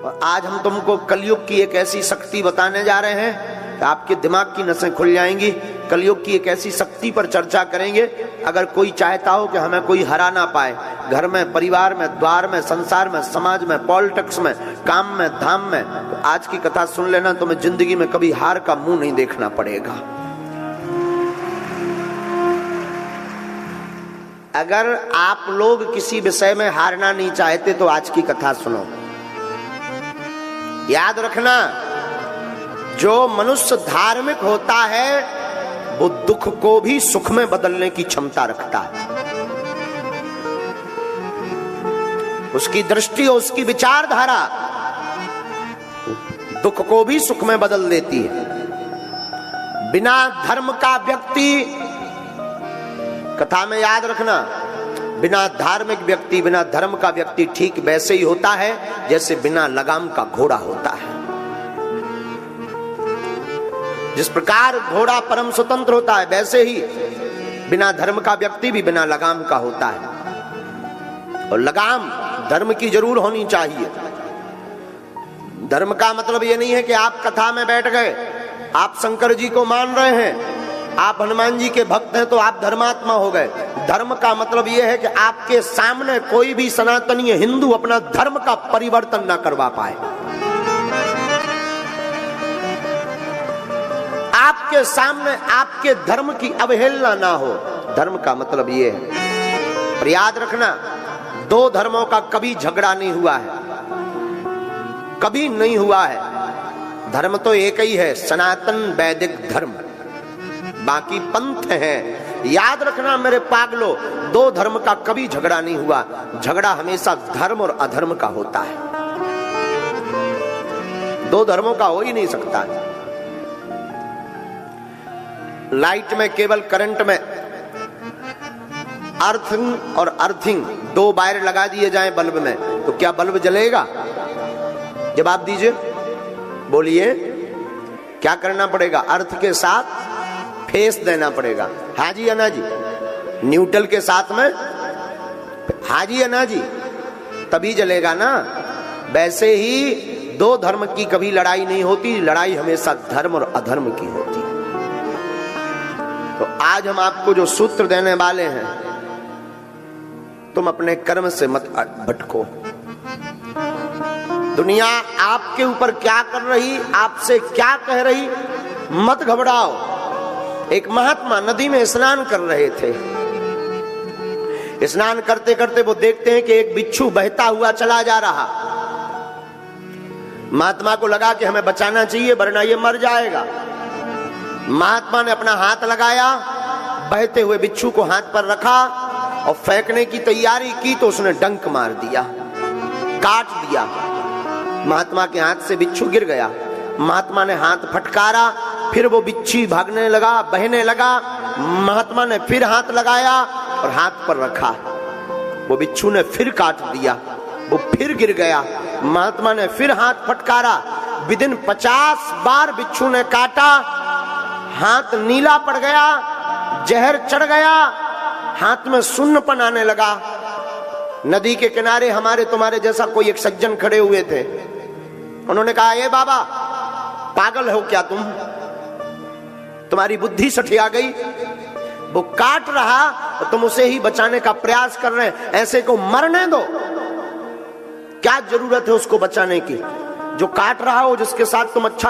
और आज हम तुमको कलयुग की एक ऐसी शक्ति बताने जा रहे हैं कि आपके दिमाग की नसें खुल जाएंगी। कलयुग की एक ऐसी शक्ति पर चर्चा करेंगे। अगर कोई चाहता हो कि हमें कोई हरा ना पाए, घर में, परिवार में, द्वार में, संसार में, समाज में, पॉलिटिक्स में, काम में, धाम में, तो आज की कथा सुन लेना, तुम्हें जिंदगी में कभी हार का मुंह नहीं देखना पड़ेगा। अगर आप लोग किसी विषय में हारना नहीं चाहते तो आज की कथा सुनो। याद रखना, जो मनुष्य धार्मिक होता है वो दुख को भी सुख में बदलने की क्षमता रखता है। उसकी दृष्टि, उसकी विचारधारा दुख को भी सुख में बदल देती है। बिना धर्म का व्यक्ति, कथा में याद रखना, बिना धार्मिक व्यक्ति, बिना धर्म का व्यक्ति ठीक वैसे ही होता है जैसे बिना लगाम का घोड़ा होता है। जिस प्रकार घोड़ा परम स्वतंत्र होता है, वैसे ही बिना धर्म का व्यक्ति भी बिना लगाम का होता है। और लगाम धर्म की जरूर होनी चाहिए। धर्म का मतलब ये नहीं है कि आप कथा में बैठ गए, आप शंकर जी को मान रहे हैं, आप हनुमान जी के भक्त हैं तो आप धर्मात्मा हो गए। धर्म का मतलब यह है कि आपके सामने कोई भी सनातनीय हिंदू अपना धर्म का परिवर्तन ना करवा पाए। आपके सामने आपके धर्म की अवहेलना ना हो। धर्म का मतलब यह है। पर याद रखना, दो धर्मों का कभी झगड़ा नहीं हुआ है, कभी नहीं हुआ है। धर्म तो एक ही है, सनातन वैदिक धर्म, बाकी पंथ हैं। याद रखना मेरे पागलों, दो धर्म का कभी झगड़ा नहीं हुआ। झगड़ा हमेशा धर्म और अधर्म का होता है, दो धर्मों का हो ही नहीं सकता। लाइट में, केबल करंट में अर्थिंग और अर्थिंग दो वायर लगा दिए जाएं बल्ब में, तो क्या बल्ब जलेगा? जवाब दीजिए, बोलिए। क्या करना पड़ेगा? अर्थ के साथ फेस देना पड़ेगा। हाँ जी या ना जी? न्यूट्रल के साथ में हाँ जी या ना जी? तभी जलेगा ना। वैसे ही दो धर्म की कभी लड़ाई नहीं होती, लड़ाई हमेशा धर्म और अधर्म की होती है। तो आज हम आपको जो सूत्र देने वाले हैं, तुम अपने कर्म से मत भटको। दुनिया आपके ऊपर क्या कर रही, आपसे क्या कह रही, मत घबराओ। एक महात्मा नदी में स्नान कर रहे थे। स्नान करते करते वो देखते हैं कि एक बिच्छू बहता हुआ चला जा रहा। महात्मा को लगा कि हमें बचाना चाहिए वरना ये मर जाएगा। महात्मा ने अपना हाथ लगाया, बहते हुए बिच्छू को हाथ पर रखा और फेंकने की तैयारी की तो उसने डंक मार दिया, काट दिया। महात्मा के हाथ से बिच्छू गिर गया। महात्मा ने हाथ फटकारा, फिर वो बिच्छू भागने लगा, बहने लगा। महात्मा ने फिर हाथ लगाया और हाथ पर रखा, वो बिच्छू ने फिर काट दिया, वो फिर गिर गया। महात्मा ने फिर हाथ फटकारा, विदिन 50 बार बिच्छू ने काटा। हाथ नीला पड़ गया, जहर चढ़ गया, हाथ में सुन्नपन आने लगा। नदी के किनारे हमारे तुम्हारे जैसा कोई एक सज्जन खड़े हुए थे। उन्होंने कहा, ए बाबा, पागल हो क्या तुम? तुम्हारी बुद्धि सठिया गई? वो काट रहा तो तुम उसे ही बचाने का प्रयास कर रहे हैं, ऐसे को मरने दो। क्या जरूरत है उसको बचाने की? जो काट रहा हो, जिसके साथ तुम अच्छा